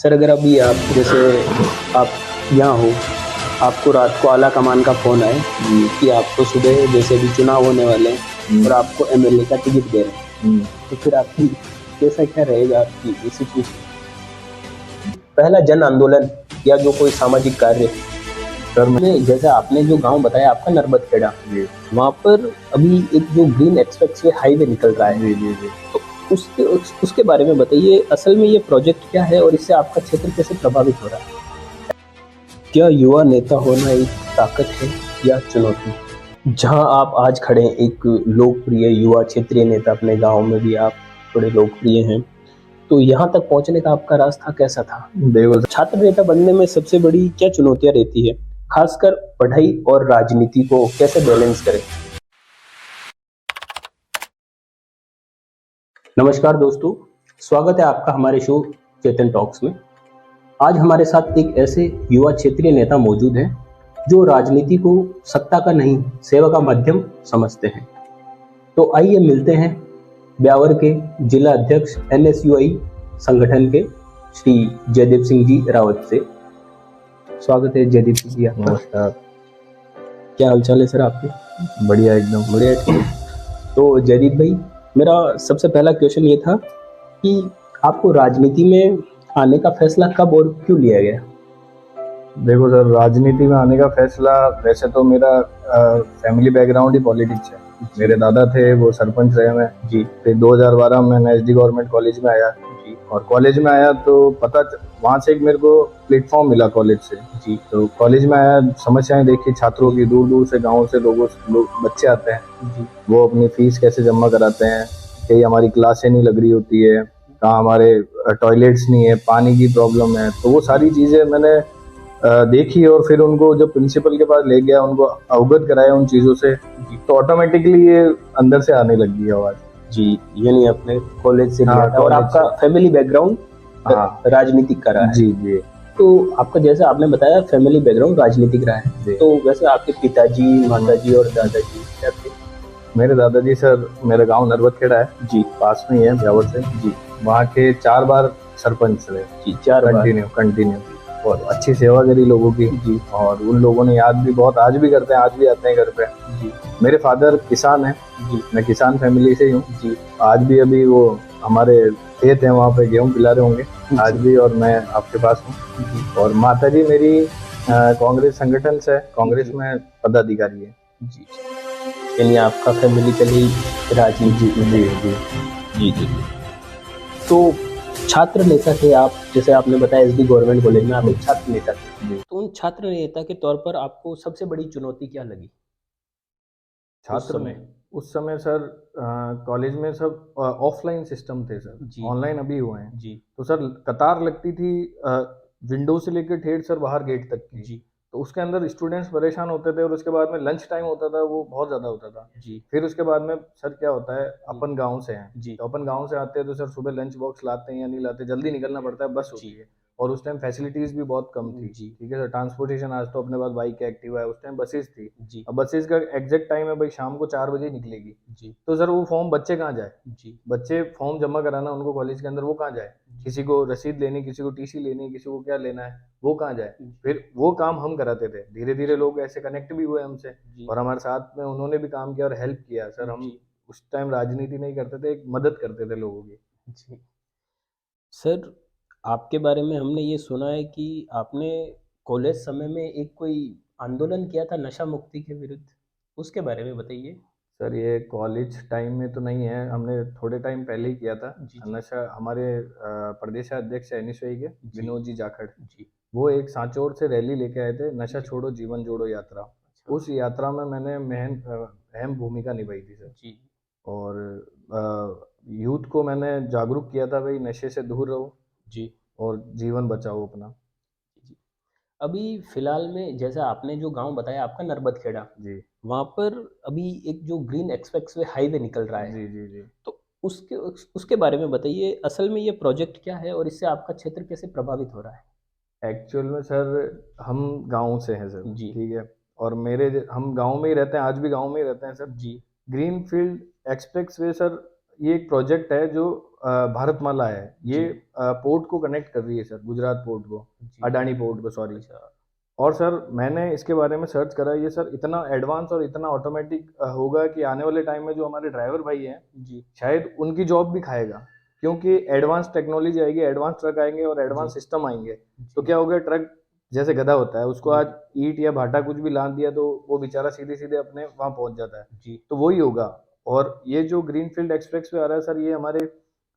Sir अगर अभी आप जैसे आप यहाँ हो, आपको रात को आला कमान का फ़ोन आए कि आपको सुबह जैसे अभी चुनाव होने वाले हैं और आपको एमएलए का टिकट दे रहे हैं, तो फिर आपकी कैसा क्या रहेगा आपकी ये सिचुएशन? पहला जन आंदोलन या जो कोई सामाजिक कार्य सर मैं में जैसे आपने जो गाँव बताया आपका नरबतखेड़ा, जी वहाँ पर अभी एक जो ग्रीन एक्सप्रेसवे हाईवे निकल रहा है, जी जी जी तो उसके बारे में बताइए, असल में ये प्रोजेक्ट क्या है और इससे आपका क्षेत्र कैसे प्रभावित हो रहा है? क्या युवा नेता होना एक ताकत है या चुनौती? जहाँ आप आज खड़े हैं, एक लोकप्रिय युवा क्षेत्रीय नेता, अपने गांव में भी आप बड़े लोकप्रिय हैं, तो यहाँ तक पहुँचने का आपका रास्ता कैसा था? देखो और छात्र नेता बनने में सबसे बड़ी क्या चुनौतियाँ रहती है, खासकर पढ़ाई और राजनीति को कैसे बैलेंस करें? नमस्कार दोस्तों, स्वागत है आपका हमारे शो चेतन टॉक्स में। आज हमारे साथ एक ऐसे युवा क्षेत्रीय नेता मौजूद हैं जो राजनीति को सत्ता का नहीं, सेवा का माध्यम समझते हैं। तो आइए मिलते हैं ब्यावर के जिला अध्यक्ष एनएसयूआई संगठन के श्री जयदीप सिंह जी रावत से। स्वागत है जयदीप सिंह जी आपका। नमस्कार। क्या हालचाल है सर आपके? बढ़िया, एकदम बढ़िया, ठीक है। तो जयदीप भाई, मेरा सबसे पहला क्वेश्चन ये था कि आपको राजनीति में आने का फैसला कब और क्यों लिया गया? देखो सर, राजनीति में आने का फैसला, वैसे तो मेरा फैमिली बैकग्राउंड ही पॉलिटिक्स है। मेरे दादा थे, वो सरपंच रहे हैं जी। फिर 2012 में मैं एसडी गवर्नमेंट कॉलेज में आया जी। और कॉलेज में आया तो वहाँ से एक मेरे को प्लेटफॉर्म मिला कॉलेज से जी। तो कॉलेज में आया, समस्याएं देखी छात्रों की, दूर दूर से गाँव से लोग बच्चे आते हैं जी। वो अपनी फीस कैसे जमा कराते हैं, कहीं हमारी क्लासें नहीं लग रही होती है, कहाँ हमारे टॉयलेट्स नहीं है, पानी की प्रॉब्लम है। तो वो सारी चीज़ें मैंने देखी और फिर उनको जब प्रिंसिपल के पास ले गया, उनको अवगत कराया उन चीज़ों से, तो ऑटोमेटिकली ये अंदर से आने लग गई आवाज़ जी। यानी आपने कॉलेज से लिया हाँ, था और कॉलेज आपका फैमिली बैकग्राउंड हाँ राजनीतिक का रहा है। जी जी तो आपका जैसा आपने बताया फैमिली बैकग्राउंड राजनीतिक रहा है, जी। तो वैसे आपके पिताजी, माताजी और दादाजी क्या थे? मेरे दादाजी सर, मेरा गांव नरबतखेड़ा है जी पास में ही है ब्यावर से जी वहाँ के 4 बार सरपंच रहे जी, 4 बार कंटिन्यू और अच्छी सेवा करी लोगों की जी और उन लोगों ने याद भी बहुत आज भी करते हैं, आज भी आते हैं घर पे जी मेरे फादर किसान है जी मैं किसान फैमिली से ही हूँ जी आज भी अभी वो हमारे खेत है, वहाँ पे गेहूँ पिला रहे होंगे आज भी, और मैं आपके पास हूँ जी और माताजी मेरी कांग्रेस संगठन से कांग्रेस में पदाधिकारी है जी। यानी आपका फैमिली चली राजनीति जी में। जी जी जी जी। तो छात्र नेता थे आप, जैसे आपने बताया एसडी गवर्नमेंट कॉलेज में आप एक छात्र नेता थे, जी। तो उन छात्र नेता के तौर पर आपको सबसे बड़ी चुनौती क्या लगी उस छात्र समय? में उस समय सर कॉलेज में सब ऑफलाइन सिस्टम थे सर, जी ऑनलाइन अभी हुए हैं। जी तो सर कतार लगती थी विंडो से लेकर ठेठ सर बाहर गेट तक की। जी तो उसके अंदर स्टूडेंट्स परेशान होते थे और उसके बाद में लंच टाइम होता था, वो बहुत ज़्यादा होता था। जी फिर उसके बाद में सर क्या होता है, अपन गांव से हैं, जी तो अपन गांव से आते हैं तो सर सुबह लंच बॉक्स लाते हैं या नहीं लाते, जल्दी निकलना पड़ता है, बस होती जी है। और उस टाइम फैसिलिटीज़ भी बहुत कम थी। जी ठीक है सर, ट्रांसपोर्टेशन आज तो अपने पास बाइक एक्टिवा है, उस टाइम बसेस थी। जी अब बसेस का एग्जैक्ट टाइम है भाई, शाम को 4 बजे ही निकलेगी। जी तो सर वो फॉर्म बच्चे कहाँ जाए, जी बच्चे फॉर्म जमा कराना उनको कॉलेज के अंदर, वो कहाँ जाए, किसी को रसीद लेनी, किसी को टीसी लेनी, किसी को क्या लेना है, वो कहाँ जाए। फिर वो काम हम कराते थे, धीरे धीरे लोग ऐसे कनेक्ट भी हुए हमसे जी और हमारे साथ में उन्होंने भी काम किया और हेल्प किया सर। हम जी उस टाइम राजनीति नहीं करते थे, एक मदद करते थे लोगों की। जी। सर, आपके बारे में हमने ये सुना है कि आपने कॉलेज समय में एक कोई आंदोलन किया था नशा मुक्ति के विरुद्ध, उसके बारे में बताइए? सर ये कॉलेज टाइम में तो नहीं है, हमने थोड़े टाइम पहले ही किया था। जी जी नशा हमारे प्रदेशाध्यक्ष है एनएसयूआई के, जी विनोद जी जाखड़, जी। वो एक सांचौर से रैली लेके आए थे, नशा जी छोड़ो जीवन जोड़ो यात्रा। अच्छा। उस यात्रा में मैंने अहम भूमिका निभाई थी सर। जी और यूथ को मैंने जागरूक किया था, भाई नशे से दूर रहो जी और जीवन बचाओ अपना। जी। अभी फिलहाल में जैसा आपने जो गांव बताया आपका नरबतखेड़ा, जी वहाँ पर अभी एक जो ग्रीन एक्सप्रेसवे हाईवे निकल रहा है, जी जी जी। तो उसके बारे में बताइए, असल में ये प्रोजेक्ट क्या है और इससे आपका क्षेत्र कैसे प्रभावित हो रहा है? एक्चुअल में सर हम गांव से हैं सर, जी ठीक है, और हम गांव में ही रहते हैं, आज भी गांव में ही रहते हैं सर। जी ग्रीनफील्ड एक्सप्रेस वे सर, ये एक प्रोजेक्ट है जो भारतमाला है ये जी। पोर्ट को कनेक्ट कर रही है सर, गुजरात पोर्ट को, जी। अडानी पोर्ट को, सॉरी। अच्छा। और सर मैंने इसके बारे में सर्च करा, ये सर इतना एडवांस और इतना ऑटोमेटिक होगा कि आने वाले टाइम में जो हमारे ड्राइवर भाई हैं जी। शायद उनकी जॉब भी खाएगा, क्योंकि एडवांस टेक्नोलॉजी आएगी, एडवांस ट्रक आएंगे और एडवांस जी। सिस्टम आएंगे। तो जी। क्या हो गया, ट्रक जैसे गधा होता है, उसको जी। आज ईंट या भाटा कुछ भी लाद दिया तो वो बेचारा सीधे सीधे अपने वहां पहुंच जाता है। जी। तो वही होगा। और ये जो ग्रीनफील्ड एक्सप्रेस वे आ रहा है सर, ये हमारे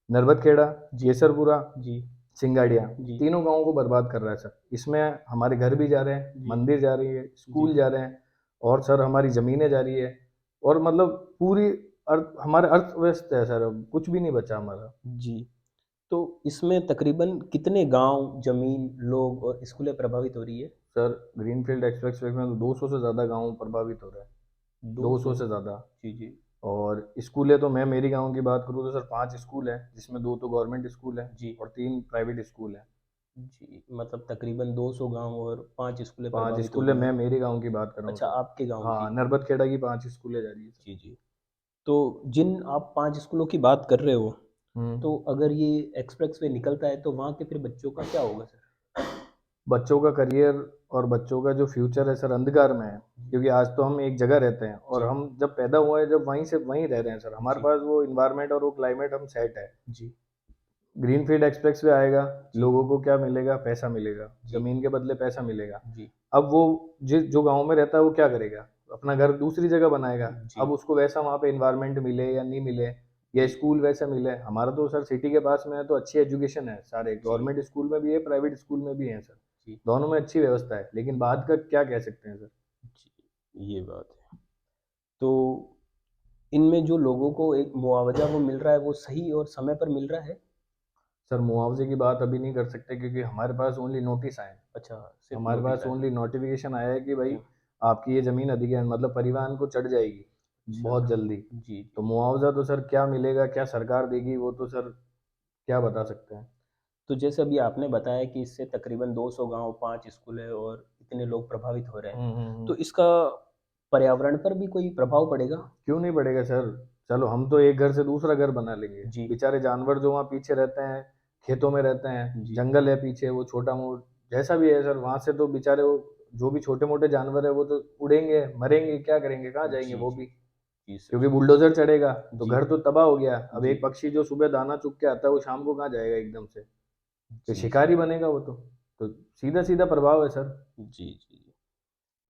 नरबतखेड़ा, जी। केसरपुरा, जी। सिंगाड़िया, जी। तीनों गांवों को बर्बाद कर रहा है सर। इसमें हमारे घर भी जा रहे हैं, जी। मंदिर जा रही है, जी। स्कूल जा रहे हैं, और सर हमारी जमीनें जा रही है, और मतलब पूरी अर्थ, हमारे अर्थव्यस्त है सर, अब कुछ भी नहीं बचा हमारा। जी। तो इसमें तकरीबन कितने गांव, जमीन, लोग और स्कूलें प्रभावित हो रही है? सर ग्रीनफील्ड एक्सप्रेस वे में तो 200 से ज़्यादा गांव प्रभावित हो रहे हैं, 200 200? से ज़्यादा। जी। जी। और स्कूलें तो मैं मेरी गांव की बात करूँ तो सर 5 स्कूल हैं, जिसमें 2 तो गवर्नमेंट स्कूल हैं जी। और 3 प्राइवेट स्कूल हैं। जी, मतलब तकरीबन 200 गांव और 5 स्कूलें 5 प्रभावित हो स्कूलें, गई मैं हैं। मेरी गांव की बात कर रहा हूँ अच्छा, सर। आपके गांव हाँ, की? नरबतखेड़ा की 5 स्कूलें जा रही है सर। जी। जी। तो जिन आप 5 स्कूलों की बात कर रहे हो, हम्म। तो अगर ये एक्सप्रेसवे निकलता है तो वहाँ के फिर बच्चों का क्या होगा सर? बच्चों का करियर और बच्चों का जो फ्यूचर है सर, अंधकार में है। जी। क्योंकि आज तो हम एक जगह रहते हैं और जी। हम जब पैदा हुए हैं, जब वहीं से वहीं रह रहे हैं सर, हमारे जी। पास वो इन्वायरमेंट और वो क्लाइमेट हम सेट है। जी। ग्रीनफील्ड एक्सप्रेस वे आएगा, जी। लोगों को क्या मिलेगा, पैसा मिलेगा, जी। जमीन के बदले पैसा मिलेगा। जी। अब वो जिस जो गांव में रहता है वो क्या करेगा, अपना घर दूसरी जगह बनाएगा। जी। अब उसको वैसा वहाँ पे इन्वायरमेंट मिले या नहीं मिले, या जी। स्कूल वैसा मिले। हमारा तो सर सिटी के पास में है तो अच्छी एजुकेशन है, सारे जी। गवर्नमेंट स्कूल में भी है, प्राइवेट स्कूल में भी है सर, जी। दोनों में अच्छी व्यवस्था है। लेकिन बात का क्या कह सकते हैं सर। जी, ये बात है। तो इनमें जो लोगों को एक मुआवजा वो मिल रहा है, वो सही और समय पर मिल रहा है? सर मुआवजे की बात अभी नहीं कर सकते, क्योंकि हमारे पास ओनली नोटिस आए हैं। अच्छा, सिर्फ हमारे नोटिस पास आया है। ओनली नोटिफिकेशन आया है कि भाई जी। आपकी ये ज़मीन अधिग्रहण, मतलब परिवहन को चढ़ जाएगी अच्छा। बहुत जल्दी। जी। तो जी। मुआवजा तो सर क्या मिलेगा, क्या सरकार देगी, वो तो सर क्या बता सकते हैं। तो जैसे अभी आपने बताया कि इससे तकरीबन 200 गांव, 5 स्कूल है और इतने लोग प्रभावित हो रहे हैं, तो इसका पर्यावरण पर भी कोई प्रभाव पड़ेगा? क्यों नहीं पड़ेगा सर। चलो हम तो एक घर से दूसरा घर बना लेंगे, जी। बेचारे जानवर जो वहाँ पीछे रहते हैं, खेतों में रहते हैं, जी। जंगल है पीछे, वो छोटा मोट जैसा भी है सर, वहां से तो बेचारे वो जो भी छोटे मोटे जानवर है वो तो उड़ेंगे, मरेंगे, क्या करेंगे, कहाँ जाएंगे जी। वो जी। भी। जी सर। क्योंकि बुलडोजर चढ़ेगा तो जी। घर तो तबाह हो गया। अब जी। एक पक्षी जो सुबह दाना चुग के आता है वो शाम को कहाँ जाएगा एकदम से, तो जी सर। शिकारी बनेगा वो तो सीधा सीधा प्रभाव है सर। जी। जी।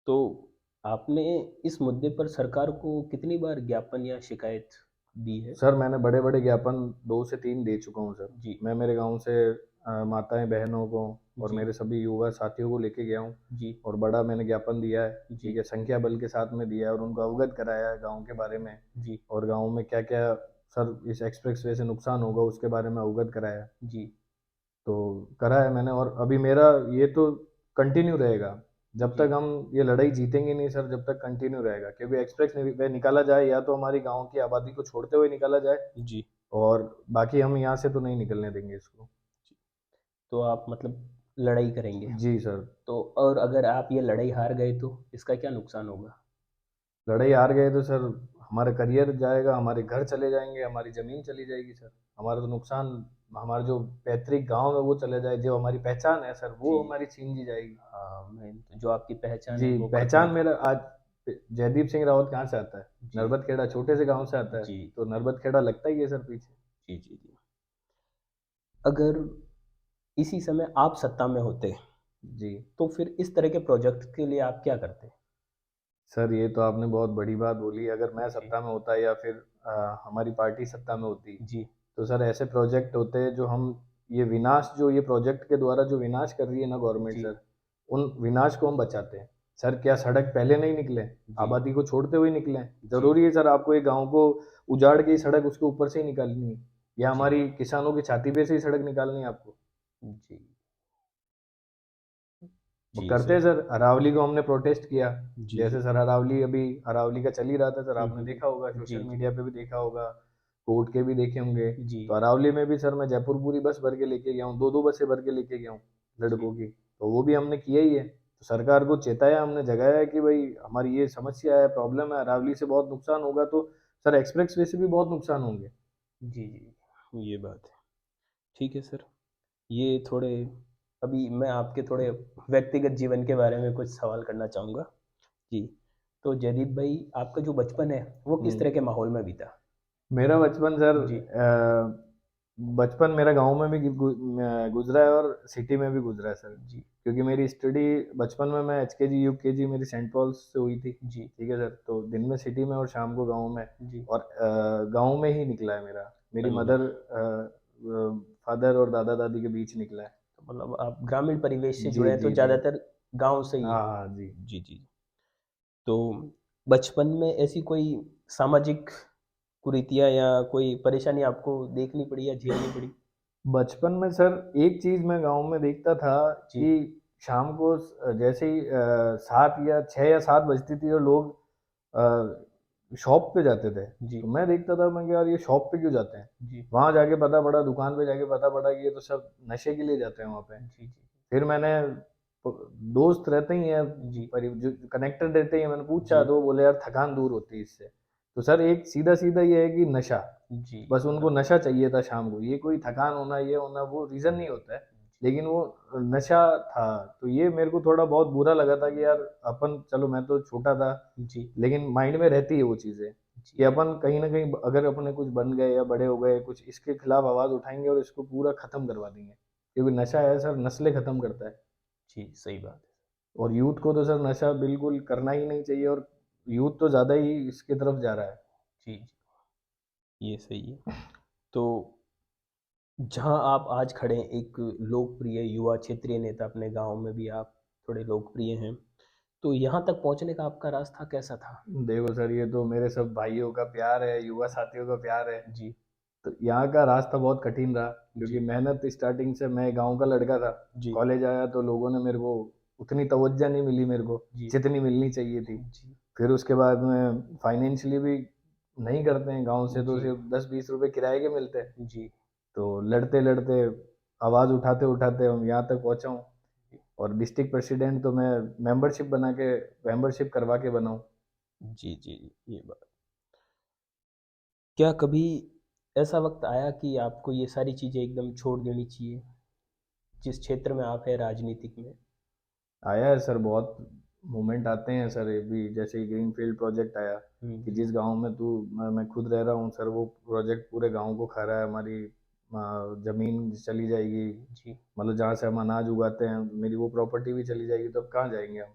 तो आपने इस मुद्दे पर सरकार को कितनी बार ज्ञापन या शिकायत दी है? सर मैंने बड़े बड़े ज्ञापन 2 से 3 दे चुका हूँ सर। जी। मैं मेरे गांव से माताएं बहनों को और जी। मेरे सभी युवा साथियों को लेके गया हूँ, जी। और बड़ा मैंने ज्ञापन दिया है, ठीक जी। है, संख्या बल के साथ में दिया है, और उनको अवगत कराया है गांव के बारे में, जी। और गांव में क्या क्या सर इस एक्सप्रेस वे से नुकसान होगा उसके बारे में अवगत कराया है। जी। तो करा है मैंने, और अभी मेरा ये तो कंटिन्यू रहेगा जब जी। तक हम ये लड़ाई जीतेंगे नहीं सर, जब तक कंटिन्यू रहेगा। क्योंकि एक्सप्रेस वे निकाला जाए या तो हमारी गांव की आबादी को छोड़ते हुए निकाला जाए, जी। और बाकी हम यहाँ से तो नहीं निकलने देंगे इसको। तो आप मतलब लड़ाई करेंगे? जी सर। तो और अगर आप ये लड़ाई हार गए तो इसका क्या नुकसान होगा? लड़ाई हार गए तो सर हमारा करियर जाएगा, हमारे घर चले जाएंगे, हमारी ज़मीन चली जाएगी सर, हमारा तो नुकसान, हमारा जो पैतृक गांव है वो चले जाए, जो हमारी पहचान है सर वो जी। हमारी छीन ली जाएगी। हाँ, मैं जो आपकी पहचान जी, है वो खत्म पहचान हो। मेरा आज, जयदीप सिंह रावत कहाँ से आता है, जी। नरबतखेड़ा छोटे से गांव से आता है, जी। तो नरबतखेड़ा लगता ही है सर पीछे। जी। जी। जी। अगर इसी समय आप सत्ता में होते जी तो फिर इस तरह के प्रोजेक्ट के लिए आप क्या करते? सर, ये तो आपने बहुत बड़ी बात बोली। अगर मैं जी। सत्ता में होता या फिर हमारी पार्टी सत्ता में होती, जी। तो सर ऐसे प्रोजेक्ट होते जो हम, ये विनाश जो ये प्रोजेक्ट के द्वारा जो विनाश कर रही है ना गवर्नमेंट जी। सर, उन विनाश को हम बचाते हैं। सर क्या सड़क पहले नहीं निकले, जी। आबादी को छोड़ते हुए निकले? जी। जरूरी है सर आपको एक गांव को उजाड़ के ही सड़क उसके ऊपर से ही निकालनी है, या जी। हमारी किसानों की छाती पे से ही सड़क निकालनी है आपको? जी। वो जी करते हैं सर। सर। अरावली को हमने प्रोटेस्ट किया, जी। जी। जैसे सर अरावली, अभी अरावली का चल ही रहा था सर, आपने देखा होगा, जी। सोशल जी। मीडिया पे भी देखा होगा, कोर्ट के भी देखे होंगे। जी। तो अरावली में भी सर मैं जयपुर पूरी बस भर के लेके गया हूँ, 2-2 बसें भर के लेके गया हूँ जी। लड़कों की। तो वो भी हमने किया ही है। तो सरकार को चेताया हमने, जगाया है कि भाई हमारी ये समस्या है, प्रॉब्लम है, अरावली से बहुत नुकसान होगा, तो सर एक्सप्रेस वे से भी बहुत नुकसान होंगे। जी। जी। ये बात है। ठीक है सर। ये थोड़े अभी मैं आपके थोड़े व्यक्तिगत जीवन के बारे में कुछ सवाल करना चाहूँगा। जी। तो जयदीप भाई, आपका जो बचपन है वो किस तरह के माहौल में बीता? मेरा बचपन सर, जी। बचपन मेरा गांव में भी गुजरा है और सिटी में भी गुजरा है सर। जी। क्योंकि मेरी स्टडी बचपन में मैं एचकेजी यूकेजी मेरी सेंट पॉल्स से हुई थी। जी। ठीक है सर, तो दिन में सिटी में और शाम को गांव में। जी। और गांव में ही निकला है मेरा, मेरी बढ़िया। मदर फादर और दादा दादी के बीच निकला है। तो मतलब आप ग्रामीण परिवेश से जी जुड़े हैं तो जी जी। ज़्यादातर गांव से ही। हाँ हाँ जी। जी जी। तो बचपन में ऐसी कोई सामाजिक कुरीतियाँ या कोई परेशानी आपको देखनी पड़ी या झेलनी पड़ी? बचपन में सर एक चीज मैं गांव में देखता था जी। कि शाम को जैसे ही 7 या 6 या 7 बजती थी और लोग शॉप पे जाते थे, जी। तो मैं देखता था, मैं कि यार ये शॉप पे क्यों जाते हैं। जी। वहां जाके पता पड़ा, दुकान पे जाके पता पड़ा कि ये तो सब नशे के लिए जाते हैं वहां पे। जी। जी। फिर मैंने दोस्त रहते ही हैं, जी। जो कनेक्टेड रहते ही हैं, मैंने पूछा जी। तो वो बोले यार थकान दूर होती है इससे। तो सर एक सीधा सीधा ये है कि नशा, जी। बस उनको नशा चाहिए था शाम को। ये कोई थकान होना ये होना वो रीजन नहीं होता है, लेकिन वो नशा था। तो ये मेरे को थोड़ा बहुत बुरा लगा था कि यार अपन, चलो मैं तो छोटा था, जी। लेकिन माइंड में रहती है वो चीजें जी। कि अपन कहीं ना कहीं अगर अपने कुछ बन गए या बड़े हो गए कुछ, इसके खिलाफ आवाज उठाएंगे और इसको पूरा खत्म करवा देंगे। क्योंकि नशा है सर, नस्लें खत्म करता है। जी, सही बात है। और यूथ को तो सर नशा बिल्कुल करना ही नहीं चाहिए, और यूथ तो ज्यादा ही इसके तरफ जा रहा है। जी, जी, ये सही है। तो जहाँ आप आज खड़े हैं, एक लोकप्रिय युवा क्षेत्रीय नेता, अपने गांव में भी आप थोड़े लोकप्रिय हैं। तो यहाँ तक पहुँचने का आपका रास्ता कैसा था? देखो सर, ये तो मेरे सब भाइयों का प्यार है, युवा साथियों का प्यार है। जी। तो यहाँ का रास्ता बहुत कठिन रहा, क्योंकि जी। मेहनत स्टार्टिंग से, मैं गांव का लड़का था। जी। कॉलेज आया तो लोगों ने मेरे को उतनी तवज्जो नहीं मिली मेरे को, जी। जितनी मिलनी चाहिए थी। जी। फिर उसके बाद में फाइनेंशियली भी नहीं करते हैं, गांव से तो जी। सिर्फ 10-20 रुपए किराए के मिलते हैं। जी। तो लड़ते लड़ते, आवाज उठाते उठाते हम यहाँ तक पहुंचा हूँ। और डिस्ट्रिक्ट प्रेसिडेंट तो मैं मेंबरशिप करवा के बनाऊँ। जी। जी, ये बात। क्या कभी ऐसा वक्त आया कि आपको ये सारी चीज़ें एकदम छोड़ देनी चाहिए, जिस क्षेत्र में आप हैं राजनीतिक में? आया है सर, बहुत मोमेंट आते हैं सर। ये भी जैसे ग्रीन फील्ड प्रोजेक्ट आया कि जिस गांव में मैं खुद रह रहा हूँ सर, वो प्रोजेक्ट पूरे गांव को खा रहा है। हमारी जमीन चली जाएगी, जी। मतलब जहाँ से हम अनाज उगाते हैं, मेरी वो प्रॉपर्टी भी चली जाएगी, तो अब कहाँ जाएंगे हम।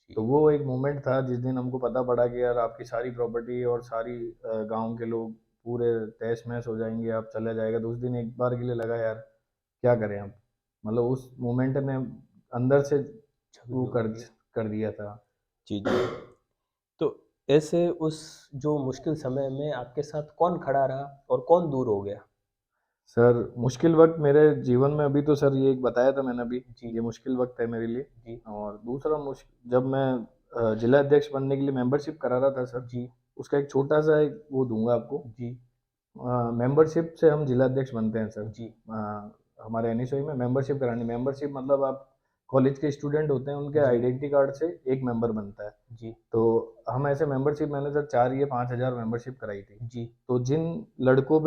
जी। तो वो एक मोमेंट था जिस दिन हमको पता पड़ा कि यार आपकी सारी प्रॉपर्टी और सारी गांव के लोग पूरे तहस महस हो जाएंगे, आप चला जाएगा। तो उस दिन एक बार के लिए लगा यार क्या करें हम, मतलब उस मोमेंट ने अंदर से वो झकझोर दिया। कर दिया था। जी, जी। तो ऐसे उस जो मुश्किल समय में आपके साथ कौन खड़ा रहा और कौन दूर हो गया? सर मुश्किल वक्त मेरे जीवन में, अभी तो सर ये एक बताया था मैंने अभी, जी। ये मुश्किल वक्त है मेरे लिए। जी। और दूसरा मुश्किल, जब मैं जिला अध्यक्ष बनने के लिए मेंबरशिप करा रहा था सर, जी। उसका एक छोटा सा एक वो दूंगा आपको। जी। मेंबरशिप से हम जिला अध्यक्ष बनते हैं सर। जी। हमारे एनएसयूआई में मेंबरशिप करानी, मेंबरशिप मतलब आप कॉलेज के स्टूडेंट होते हैं, उनके जी। आइडेंटिटी कार्ड से एक मेंबर बनता है। जी। तो हम ऐसे मेंबरशिप, मैंने सर 4 या 5 हजार मेंबरशिप कराई थी। जी। तो जिन लोगों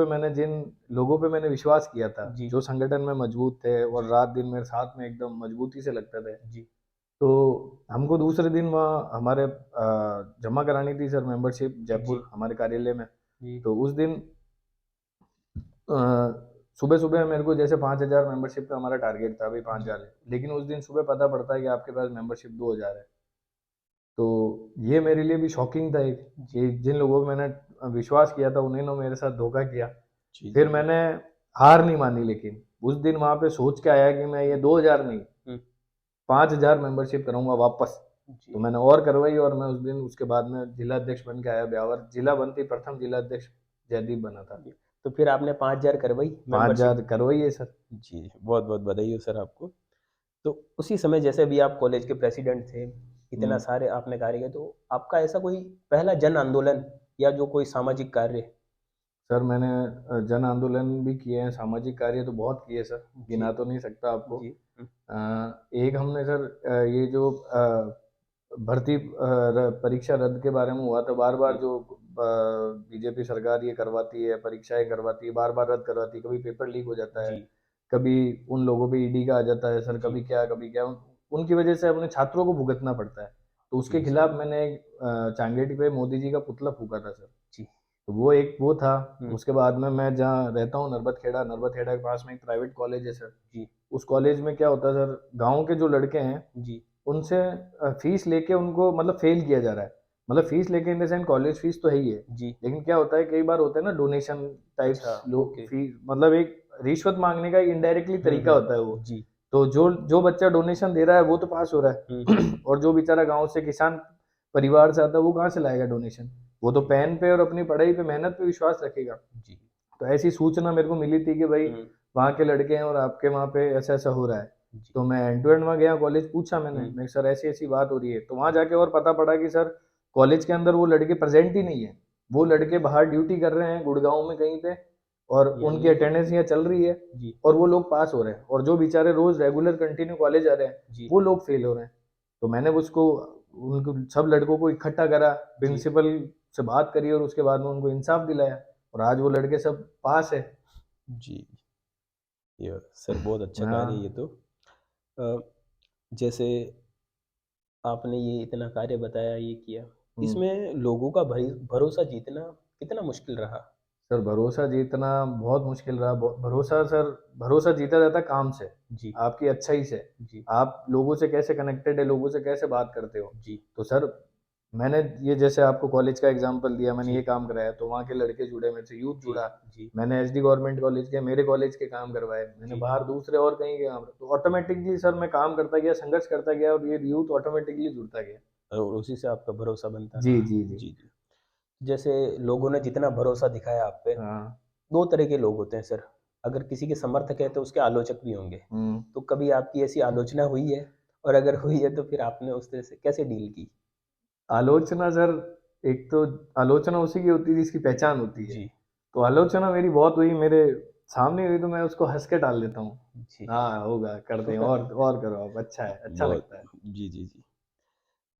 पे मैंने विश्वास किया था, जी। जो संगठन में मजबूत थे और जी। रात दिन मेरे साथ में एकदम मजबूती से लगते थे, जी। तो हमको दूसरे दिन वहाँ हमारे जमा करानी थी सर मेंबरशिप, जी। जयपुर हमारे कार्यालय में। जी। तो उस दिन सुबह सुबह मेरे को, जैसे 5 हजार मेंबरशिप का हमारा टारगेट था, अभी 5 हजार है, लेकिन उस दिन सुबह पता पड़ता है कि आपके पास मेंबरशिप 2 हजार है। तो ये मेरे लिए भी शॉकिंग था एक, जी। कि जिन लोगों को मैंने विश्वास किया था उन्हीं ने मेरे साथ धोखा किया। जी। फिर जी। मैंने हार नहीं मानी, लेकिन उस दिन वहां पे सोच के आया कि मैं ये 2 हजार नहीं, हुँ। 5 हजार मेंबरशिप कराऊंगा वापस। तो जी। मैंने और करवाई, और मैं उस दिन उसके बाद में जिला अध्यक्ष बन के आया ब्यावर। जिला बनती प्रथम जिला अध्यक्ष जयदीप बना था। जी। तो फिर आपने 5,000 करवाई 5 हजार मेंबरशिप? करवाई है सर। जी, बहुत-बहुत बधाई हो सर आपको। तो उसी समय जैसे अभी आप कॉलेज के प्रेसिडेंट थे, इतना हम्म। सारे आपने कार्य किए, तो आपका ऐसा कोई पहला जन आंदोलन या जो कोई सामाजिक कार्य? सर मैंने जन आंदोलन भी किए हैं, सामाजिक कार्य तो बहुत किए सर, जी। गिना तो नहीं सकता आपको। जी। हुँ। एक हमने सर ये जो भर्ती परीक्षा रद्द के बारे में हुआ था, बार बार जी। जो बीजेपी सरकार ये करवाती है, परीक्षाएं करवाती है, बार बार रद्द करवाती है, कभी पेपर लीक हो जाता है, जी कभी उन लोगों पे ईडी का आ जाता है सर, कभी क्या कभी क्या, उनकी वजह से अपने छात्रों को भुगतना पड़ता है। तो उसके जी खिलाफ मैंने चांगेटी पे मोदी जी का पुतला फूका था सर। जी तो वो एक वो था। हम्म, उसके बाद में मैं जहाँ रहता हूँ नरबत खेड़ा के पास में एक प्राइवेट कॉलेज है सर। जी उस कॉलेज में क्या होता है सर, गांव के जो लड़के हैं जी उनसे फीस लेके उनको मतलब फेल किया जा रहा है। मतलब फीस लेके in the sense college fees तो है ही है, जी लेकिन क्या होता है कई बार होता है ना डोनेशन अच्छा टाइप्स, लोग ओके फीस मतलब एक रिश्वत मांगने का एक इनडायरेक्टली तरीका होता है वो। जी तो जो जो बच्चा डोनेशन दे रहा है वो तो पास हो रहा हम्म, है और जो बेचारा गांव से किसान परिवार से आता है वो कहाँ से लाएगा डोनेशन? वो तो पेन पे और अपनी पढ़ाई पे मेहनत पे विश्वास रखेगा। जी तो ऐसी सूचना मेरे को मिली थी कि भाई हम्म, वहाँ के लड़के हैं और आपके वहाँ पे ऐसा ऐसा हो रहा है। जी तो मैं एंड टू एंड वहाँ गया, कॉलेज पूछा मैं सर ऐसी ऐसी बात हो रही है। तो वहाँ जाके और पता पड़ा कि सर कॉलेज के अंदर वो लड़के प्रेजेंट ही नहीं है, वो लड़के बाहर ड्यूटी कर रहे हैं गुड़गांव में कहीं पे, और उनकी यानी अटेंडेंस यहाँ चल रही है जी और वो लोग पास हो रहे हैं, और जो बेचारे रोज रेगुलर कंटिन्यू कॉलेज आ रहे हैं जी वो लोग फेल हो रहे हैं। तो मैंने उसको उनको सब लड़कों को इकट्ठा करा, जी प्रिंसिपल से बात करी और उसके बाद में उनको इंसाफ दिलाया, और आज वो लड़के सब पास है। जी ये सर बहुत अच्छा कार्य है ये हाँ। तो। अ, जैसे आपने ये इतना कार्य बताया ये किया, हम्म। इसमें लोगों का भरोसा जीतना कितना मुश्किल रहा? सर भरोसा जीतना बहुत मुश्किल रहा। भरोसा सर, भरोसा जीता जाता है काम से, जी आपकी अच्छाई से। जी आप लोगों से कैसे कनेक्टेड है, लोगों से कैसे बात करते हो। जी तो सर मैंने ये जैसे आपको कॉलेज का एग्जांपल दिया, मैंने जी ये काम कराया तो वहाँ के लड़के जुड़े, मेरे से यूथ जी जुड़ा। जी मैंने एसडी गवर्नमेंट कॉलेज के मेरे कॉलेज के काम करवाए, मैंने जी बाहर दूसरे और कहीं के काम, तो ऑटोमेटिकली सर मैं काम करता गया, संघर्ष करता गया और ये यूथ ऑटोमेटिकली जुड़ता गया। और उसी से आपका भरोसा बनता जी रहा। जी जी। जी जी जैसे लोगों ने जितना भरोसा दिखाया आप पे, हाँ। दो तरह के लोग होते हैं सर। अगर किसी के समर्थक है तो उसके आलोचक भी होंगे। हम्म। तो कभी आपकी ऐसी आलोचना हुई है? और अगर हुई है तो फिर आपने उस तरह से कैसे डील की? आलोचना सर, एक तो आलोचना उसी की होती है जिसकी पहचान होती है। जी तो आलोचना मेरी बहुत हुई, मेरे सामने हुई तो मैं उसको हंस के टाल देता हूँ। जी हाँ होगा, कर दें और करो आप, अच्छा है, अच्छा बहुत। लगता है। जी जी जी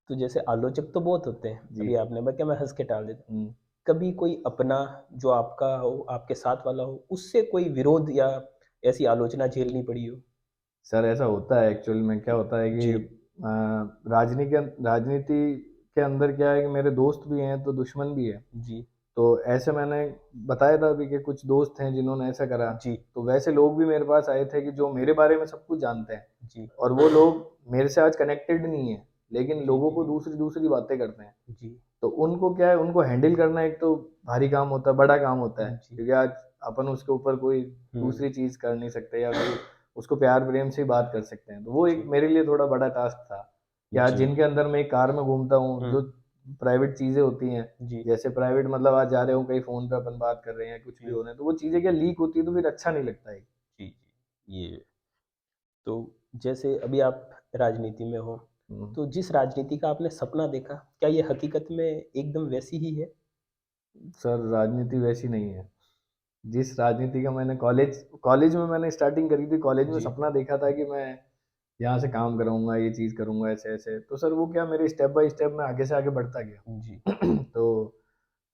तो जैसे आलोचक तो बहुत होते हैं, जी। अभी आपने बताया मैं हंस के टाल देता हूँ। हम्म। कभी कोई अपना जो आपका हो, आपके साथ वाला हो, उससे कोई विरोध या ऐसी आलोचना झेलनी पड़ी हो? सर ऐसा होता है एक्चुअल में, क्या होता है कि जी राजनीति के अंदर क्या है कि मेरे दोस्त भी हैं तो दुश्मन भी है। जी तो ऐसे मैंने बताया था अभी कि कुछ दोस्त हैं जिन्होंने ऐसा करा। जी तो वैसे लोग भी मेरे पास आए थे कि जो मेरे बारे में सब कुछ जानते हैं, जी और वो लोग मेरे से आज कनेक्टेड नहीं है, लेकिन जी लोगों जी को दूसरी दूसरी बातें करते हैं। जी तो उनको क्या है, उनको हैंडल करना एक तो भारी काम होता है, बड़ा काम होता है, जी क्योंकि आज अपन उसके ऊपर कोई हम्म दूसरी चीज कर नहीं सकते, या फिर उसको प्यार प्रेम से ही बात कर सकते हैं। तो वो एक जी मेरे लिए थोड़ा बड़ा टास्क था कि आज जी जिनके अंदर मैं एक कार में घूमता हूँ, जो हम्म प्राइवेट चीजें होती हैं, जी जैसे प्राइवेट मतलब आज जा रहे हो कहीं फोन पे अपन बात कर रहे हैं, कुछ भी जी हो रहा है, तो वो चीजें क्या लीक होती है तो फिर अच्छा नहीं लगता है। जी जी ये तो जैसे अभी आप राजनीति में हो, हम्म। तो जिस राजनीति का आपने सपना देखा, क्या ये हकीकत में एकदम वैसी ही है? सर राजनीति वैसी नहीं है। जिस राजनीति का मैंने कॉलेज कॉलेज में मैंने स्टार्टिंग करी थी, कॉलेज में जी सपना देखा था कि मैं यहाँ से काम कराऊंगा, ये चीज़ करूंगा ऐसे ऐसे, तो सर वो क्या मेरे स्टेप बाय स्टेप में आगे से आगे बढ़ता जी गया। तो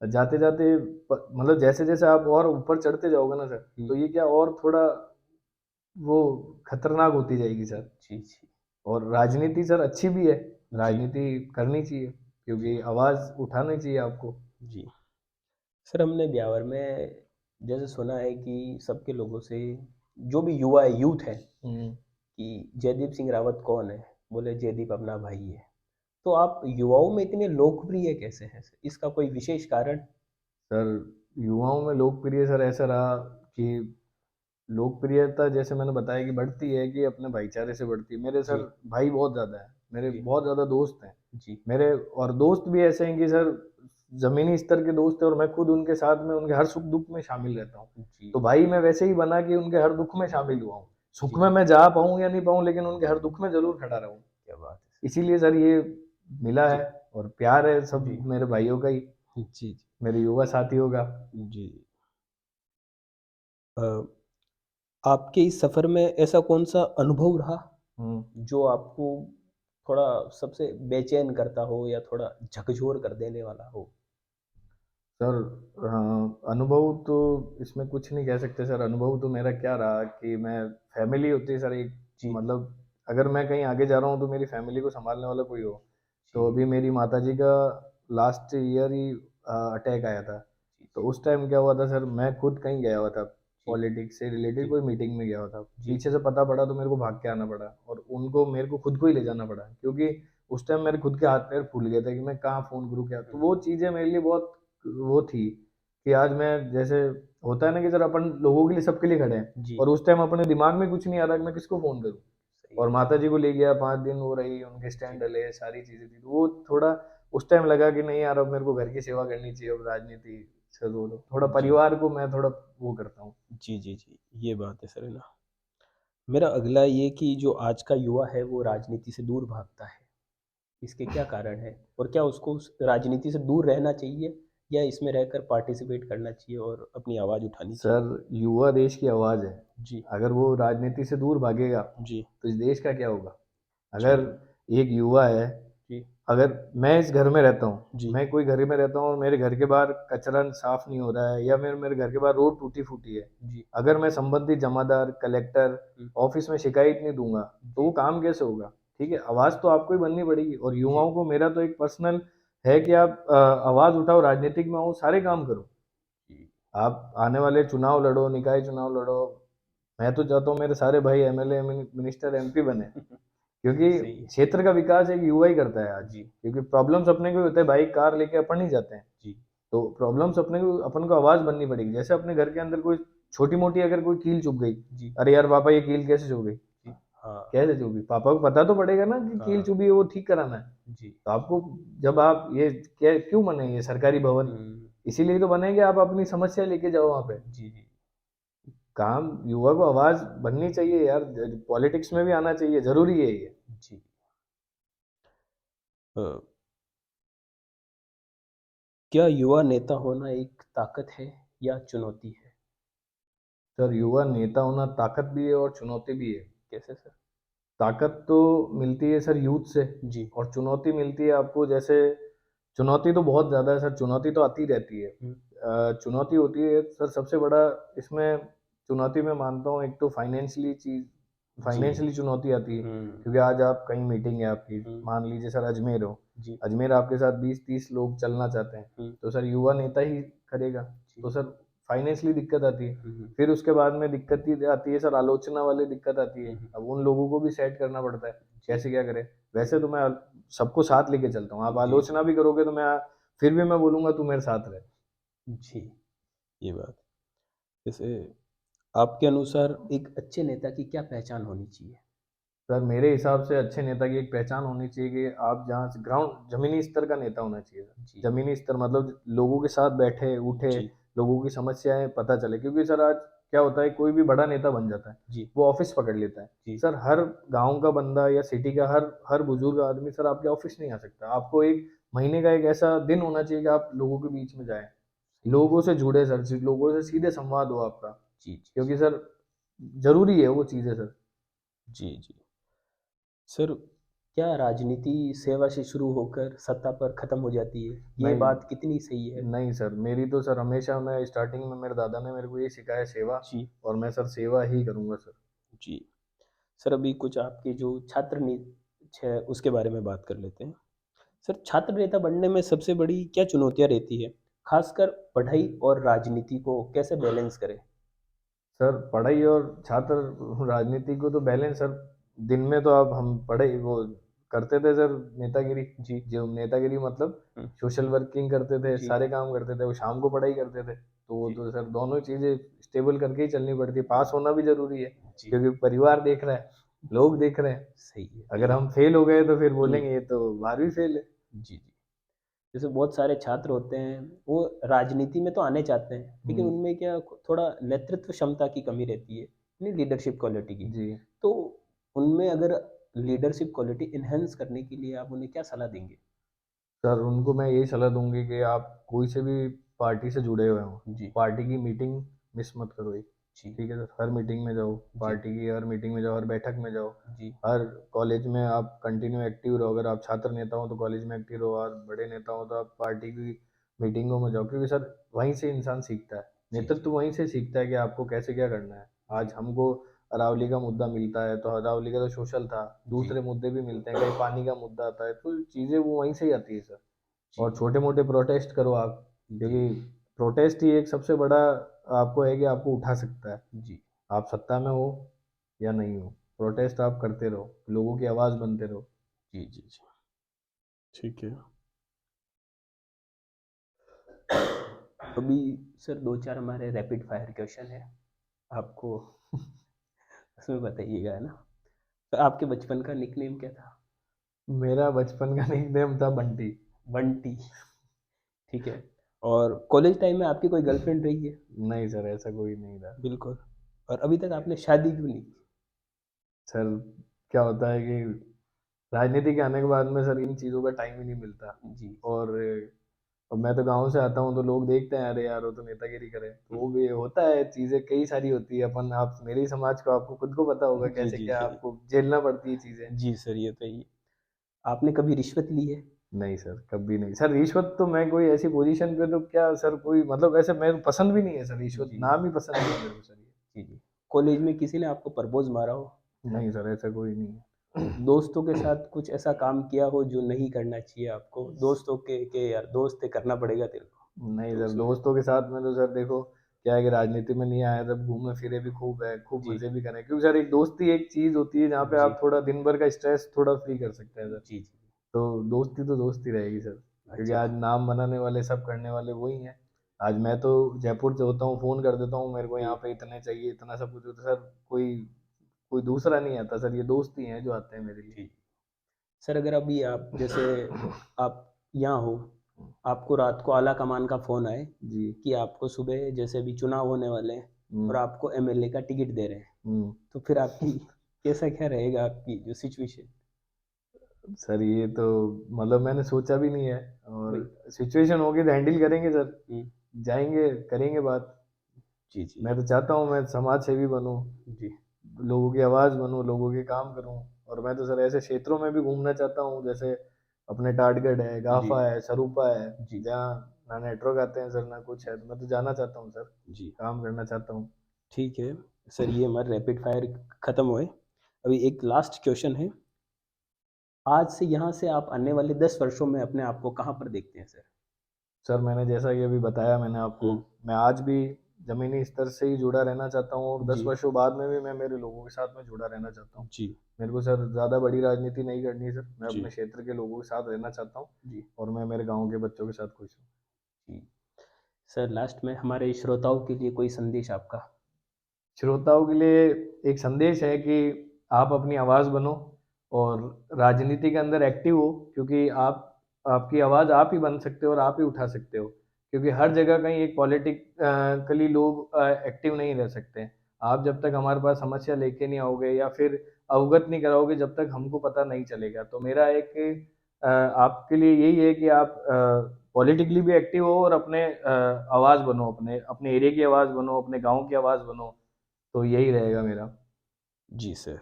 जाते जाते मतलब जैसे जैसे आप और ऊपर चढ़ते जाओगे ना सर, जी तो ये क्या और थोड़ा वो खतरनाक होती जाएगी सर। जी जी और राजनीति सर अच्छी भी है, जी राजनीति करनी चाहिए, जी क्योंकि आवाज़ उठानी चाहिए आपको। जी सर हमने ब्यावर में जैसे सुना है कि सबके लोगों से, जो भी युवा है, यूथ है, हम्म। कि जयदीप सिंह रावत कौन है? बोले जयदीप अपना भाई है। तो आप युवाओं में इतने लोकप्रिय कैसे हैं सर? इसका कोई विशेष कारण? सर युवाओं में लोकप्रिय सर ऐसा रहा कि लोकप्रियता जैसे मैंने बताया कि बढ़ती है कि अपने भाईचारे से बढ़ती है। मेरे सर जी भाई बहुत ज़्यादा है, मेरे जी बहुत ज़्यादा दोस्त हैं जी मेरे, और दोस्त भी ऐसे हैं कि सर ज़मीनी स्तर के दोस्त हैं, और मैं खुद उनके साथ में उनके हर सुख दुख में शामिल रहता हूँ। जी तो भाई मैं वैसे ही बना कि उनके हर दुख में शामिल हुआ हूँ। सुख में जी मैं जा पाऊँ या नहीं पाऊँ, लेकिन उनके हर दुख में ज़रूर खड़ा रहूँ। क्या बात इसीलिए सर ये मिला है है, और प्यार है सब जी मेरे भाइयों का ही, जी जी मेरे युवा साथियों का। जी अ, आपके इस सफ़र में ऐसा कौन सा अनुभव रहा हम्म। जो आपको थोड़ा सबसे बेचैन करता हो या थोड़ा झकझोर कर देने वाला हो? सर हाँ, अनुभव तो इसमें कुछ नहीं कह सकते सर। अनुभव तो मेरा क्या रहा कि मैं, फैमिली होती है सर एक, जी मतलब अगर मैं कहीं आगे जा रहा हूँ तो मेरी फैमिली को संभालने वाला कोई हो। तो जी अभी मेरी माताजी का लास्ट ईयर ही अटैक आया था। जी तो जी उस टाइम क्या हुआ था सर, मैं खुद कहीं गया हुआ था, जी पॉलिटिक्स से रिलेटेड जी कोई मीटिंग में गया हुआ था। जी पीछे से पता पड़ा तो मेरे को भाग के आना पड़ा, और उनको मेरे को खुद को ही ले जाना पड़ा, क्योंकि उस टाइम मेरे खुद के हाथ पैर फूल गए थे कि मैं कहाँ फ़ोन करूँ क्या। तो वो चीज़ें मेरे लिए बहुत वो थी कि आज मैं, जैसे होता है ना कि सर अपन लोगों के लिए, सबके लिए खड़े हैं, जी और उस टाइम अपने दिमाग में कुछ नहीं आ रहा कि मैं किसको फ़ोन करूँ। सही और है माता जी को ले गया, 5 दिन वो रही, उनके जी स्टैंड डले, सारी चीज़ें थी। तो वो थोड़ा उस टाइम लगा कि नहीं यार, अब मेरे को घर की सेवा करनी चाहिए, अब राजनीति से दूर, थोड़ा जी परिवार को मैं थोड़ा वो करता हूँ। जी जी जी ये बात है सर, है ना। मेरा अगला ये कि जो आज का युवा है वो राजनीति से दूर भागता है, इसके क्या कारण है, और क्या उसको उस राजनीति से दूर रहना चाहिए या इसमें रहकर पार्टिसिपेट करना चाहिए और अपनी आवाज़ उठानी चाहिए? सर युवा देश की आवाज़ है। जी अगर वो राजनीति से दूर भागेगा जी तो इस देश का क्या होगा। जी अगर एक युवा है, जी अगर मैं इस घर में रहता हूँ, जी मैं कोई घर में रहता हूँ और मेरे घर के बाहर कचरा साफ नहीं हो रहा है, या मेरे मेरे घर के बाहर रोड टूटी फूटी है, जी अगर मैं संबंधित जमादार, कलेक्टर, हम्म, ऑफिस में शिकायत नहीं दूंगा तो वो जी काम कैसे होगा। ठीक है, आवाज़ तो आपको ही बननी पड़ेगी। और जी युवाओं को मेरा तो एक पर्सनल है कि आप आवाज़ उठाओ, राजनीतिक में आओ, सारे काम करो। जी आप आने वाले चुनाव लड़ो, निकाय चुनाव लड़ो। मैं तो चाहता हूँ मेरे सारे भाई एमएलए, मिनिस्टर, एमपी बने, क्योंकि सही है क्षेत्र का विकास एक युवा ही करता है आज। जी क्योंकि प्रॉब्लम्स अपने को ही होते हैं, बाइक कार लेके अपन नहीं जाते हैं। जी तो प्रॉब्लम्स अपने को, अपन को आवाज बननी पड़ेगी। जैसे अपने घर के अंदर कोई छोटी मोटी अगर कोई कील चुभ गई, जी अरे यार पापा ये कील कैसे चुभ गई, जी हाँ कैसे चुभ गई, पापा को पता तो पड़ेगा ना कि कील हाँ चुभी है, वो ठीक कराना है। जी तो आपको, जब आप ये क्या क्यों बने ये सरकारी भवन, हम्म, इसीलिए तो बनेंगे, आप अपनी समस्या लेके जाओ वहां पे। जी जी काम, युवा को आवाज बननी चाहिए यार, पॉलिटिक्स में भी आना चाहिए, जरूरी है ये। जी अ, क्या युवा नेता होना एक ताकत है या चुनौती है? सर युवा नेता होना ताकत भी है और चुनौती भी है। कैसे सर? ताकत तो मिलती है सर यूथ से, जी और चुनौती मिलती है आपको, जैसे चुनौती तो बहुत ज़्यादा है सर, चुनौती तो आती रहती है। हम्म, चुनौती होती है सर, सबसे बड़ा इसमें चुनौती मैं मानता हूँ, एक तो फाइनेंशियली चीज़, जी फाइनेंशियली चुनौती आती है। हम्म क्योंकि आज आप कहीं मीटिंग है आपकी, हम्म मान लीजिए सर अजमेर हो, जी अजमेर आपके साथ 20-30 लोग चलना चाहते हैं, हम्म तो सर युवा नेता ही करेगा। जी तो सर फाइनेंशियली दिक्कत आती है। हम्म फिर उसके बाद में दिक्कत ही आती है सर, आलोचना वाली दिक्कत आती है। हम्म अब उन लोगों को भी सेट करना पड़ता है, जी कैसे क्या करें। वैसे तो मैं सबको साथ लेके चलता हूँ, आप जी आलोचना भी करोगे तो मैं, फिर भी मैं बोलूंगा तू मेरे साथ रहे। जी ये बात, जैसे आपके अनुसार एक अच्छे नेता की क्या पहचान होनी चाहिए? सर मेरे हिसाब से अच्छे नेता की एक पहचान होनी चाहिए कि आप जहाँ से ग्राउंड, जमीनी स्तर का नेता होना चाहिए सर। जी जमीनी स्तर मतलब लोगों के साथ बैठे उठे, जी लोगों की समस्याएं पता चले। क्योंकि सर आज क्या होता है, कोई भी बड़ा नेता बन जाता है, जी वो ऑफिस पकड़ लेता है। जी सर हर गांव का बंदा या सिटी का हर हर बुजुर्ग आदमी सर आपके ऑफिस नहीं आ सकता। आपको एक महीने का एक ऐसा दिन होना चाहिए कि आप लोगों के बीच में जाएं, सही है लोगों से जुड़े सर, लोगों से सीधे संवाद हो आपका। जी जी क्योंकि सर जरूरी है वो चीज़ें सर। जी जी सर, क्या राजनीति सेवा से शुरू होकर सत्ता पर खत्म हो जाती है, ये नहीं, बात कितनी सही है? नहीं सर, मेरी तो सर हमेशा, मैं स्टार्टिंग में मेरे दादा ने मेरे को ये सिखाया, सेवा। जी और मैं सर सेवा ही करूँगा सर। जी सर, अभी कुछ आपके जो छात्र है उसके बारे में बात कर लेते हैं। सर, छात्र नेता बनने में सबसे बड़ी क्या चुनौतियाँ रहती है, खासकर पढ़ाई और राजनीति को कैसे बैलेंस करें? सर पढ़ाई और छात्र राजनीति को तो बैलेंस सर, दिन में तो अब हम पढ़े वो करते थे सर, नेतागिरी। जी जो नेतागिरी मतलब हम्म, सोशल वर्किंग करते थे, जी सारे काम करते थे, वो शाम को पढ़ाई करते थे। तो वो जी तो सर दोनों चीज़ें स्टेबल करके ही चलनी पड़ती है। पास होना भी जरूरी है, जी क्योंकि परिवार देख रहा है, लोग देख रहे हैं। सही है अगर ये। हम फेल हो गए तो फिर हम्म, बोलेंगे ये तो 12वीं फेल है। जी जी जैसे बहुत सारे छात्र होते हैं, वो राजनीति में तो आने चाहते हैं लेकिन हम्म, उनमें क्या थोड़ा नेतृत्व क्षमता की कमी रहती है, यानी लीडरशिप क्वालिटी की। जी तो उनमें अगर लीडरशिप क्वालिटी इन्हेंस करने के लिए आप उन्हें क्या सलाह देंगे? सर उनको मैं यही सलाह दूंगी कि आप कोई से भी पार्टी से जुड़े हुए हो, जी पार्टी की मीटिंग मिस मत करो एक। जी ठीक है सर, हर मीटिंग में जाओ, जी पार्टी की हर मीटिंग में जाओ, हर बैठक में जाओ। जी हर कॉलेज में आप कंटिन्यू एक्टिव रहो। अगर आप छात्र नेता हो तो कॉलेज में एक्टिव रहो, और बड़े नेता हो तो आप पार्टी की मीटिंगों में जाओ, क्योंकि सर वहीं से इंसान सीखता है, नेतृत्व वहीं से सीखता है कि आपको कैसे क्या करना है। आज हमको अरावली का मुद्दा मिलता है तो अरावली का तो सोशल था, दूसरे मुद्दे भी मिलते हैं, कहीं पानी का मुद्दा आता है, तो चीज़ें वो वहीं से ही आती है सर। और छोटे मोटे प्रोटेस्ट करो आप, क्योंकि प्रोटेस्ट ही एक सबसे बड़ा आपको है कि आपको उठा सकता है। जी आप सत्ता में हो या नहीं हो, प्रोटेस्ट आप करते रहो, लोगों की आवाज़ बनते रहो। जी जी जी ठीक है। अभी सर दो चार हमारे रैपिड फायर क्वेश्चन है आपको, उसमें बताइएगा, है ना। तो आपके बचपन का निकनेम क्या था? मेरा बचपन का निकनेम था बंटी। बंटी, ठीक है। और कॉलेज टाइम में आपकी कोई गर्लफ्रेंड रही है? नहीं सर, ऐसा कोई नहीं था। बिल्कुल। और अभी तक आपने शादी क्यों नहीं की? सर क्या होता है कि राजनीति के आने के बाद में सर इन चीज़ों का टाइम ही नहीं मिलता। जी। और अब मैं तो गांव से आता हूँ तो लोग देखते हैं, अरे यार वो तो नेतागिरी करे, तो वो भी होता है, चीज़ें कई सारी होती है। अपन आप मेरे ही समाज को, आपको खुद को पता होगा जी कैसे जी क्या सर। आपको झेलना पड़ती है चीज़ें। जी सर, ये तो ही। आपने कभी रिश्वत ली है? नहीं सर, कभी नहीं सर। रिश्वत तो मैं कोई ऐसी पोजीशन पे तो क्या सर, कोई मतलब ऐसे मेरे को पसंद भी नहीं है सर, रिश्वत जी नाम ही पसंद नहीं है मेरे को सर ये। जी जी। कॉलेज में किसी ने आपको प्रपोज मारा हो? नहीं सर, ऐसा कोई नहीं है। दोस्तों के साथ कुछ ऐसा काम किया हो जो नहीं करना चाहिए आपको, दोस्तों के यार दोस्त है करना पड़ेगा तेरे को, नहीं तो सर, उसमें? दोस्तों के साथ में तो सर देखो क्या है कि राजनीति में नहीं आया तब घूमे फिरे भी खूब है, खूब जी मजे भी करें, क्योंकि सर एक दोस्ती एक चीज होती है जहाँ पे जी आप थोड़ा दिन भर का स्ट्रेस थोड़ा फ्री कर सकते हैं सर। जी जी। तो दोस्ती तो दोस्ती रहेगी सर, क्योंकि अच्छा। आज नाम बनाने वाले सब करने वाले वही हैं। आज मैं तो जयपुर से होता हूँ, फोन कर देता हूँ मेरे को यहाँ पे इतने चाहिए, इतना सब कुछ, तो सर कोई कोई दूसरा नहीं आता सर, ये दोस्त ही हैं जो आते हैं मेरे लिए। जी सर, अगर अभी आप जैसे आप यहाँ हो, आपको रात को आला कमान का फ़ोन आए जी। कि आपको सुबह जैसे अभी चुनाव होने वाले हैं और हम्म। आपको एमएलए का टिकट दे रहे हैं, हम्म। तो फिर आपकी कैसा क्या रहेगा आपकी जो सिचुएशन? सर ये तो मतलब मैंने सोचा भी नहीं है, और वही। सिचुएशन होगी तो हैंडल करेंगे सर, हम्म, जाएंगे करेंगे बात। जी जी मैं तो चाहता हूँ मैं समाज सेवी बनूँ, जी लोगों की आवाज़ बनूँ, लोगों के काम करूँ। और मैं तो सर ऐसे क्षेत्रों में भी घूमना चाहता हूँ, जैसे अपने टाटगढ़ है, जी गाफा है, सरूपा है, जी जहाँ ना नेटवर्क आते हैं सर ना कुछ है, तो मैं तो जाना चाहता हूँ सर, जी। काम करना चाहता हूँ। ठीक है सर, ये हमारे रैपिड फायर ख़त्म हुए। अभी एक लास्ट क्वेश्चन है। आज से यहाँ से आप आने वाले 10 वर्षों में अपने आप को कहाँ पर देखते हैं सर? सर मैंने जैसा कि अभी बताया मैंने आपको, हम्म, मैं आज भी ज़मीनी स्तर से ही जुड़ा रहना चाहता हूँ, और दस जी वर्षों बाद में भी मैं मेरे लोगों के साथ में जुड़ा रहना चाहता हूँ। जी मेरे को सर ज़्यादा बड़ी राजनीति नहीं करनी है सर, मैं जी अपने क्षेत्र के लोगों के साथ रहना चाहता हूँ, जी और मैं मेरे गांव के बच्चों के साथ खुश हूँ। जी। सर लास्ट में हमारे श्रोताओं के लिए कोई संदेश आपका? श्रोताओं के लिए एक संदेश है कि आप अपनी आवाज़ बनो, और राजनीति के अंदर एक्टिव हो, क्योंकि आप आपकी आवाज़ आप ही बन सकते हो और आप ही उठा सकते हो, क्योंकि हर जगह कहीं एक पॉलिटिकली लोग एक्टिव नहीं रह सकते। आप जब तक हमारे पास समस्या लेके नहीं आओगे या फिर अवगत नहीं कराओगे, जब तक हमको पता नहीं चलेगा। तो मेरा एक आपके लिए यही है कि आप पॉलिटिकली भी एक्टिव हो, और अपने आवाज़ बनो, अपने अपने एरिया की आवाज़ बनो, अपने गांव की आवाज़ बनो। तो यही रहेगा मेरा। जी sir,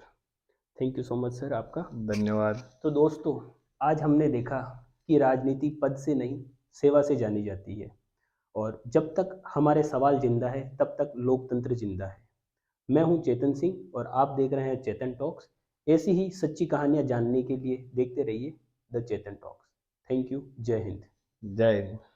thank you so much sir आपका। धन्यवाद। तो दोस्तों, आज हमने देखा कि राजनीति पद से नहीं, सेवा से जानी जाती है, और जब तक हमारे सवाल जिंदा है तब तक लोकतंत्र जिंदा है। मैं हूं चेतन सिंह और आप देख रहे हैं चेतन टॉक्स। ऐसी ही सच्ची कहानियां जानने के लिए देखते रहिए the Chetan talks. Thank you. जय हिंद। जय हिंद।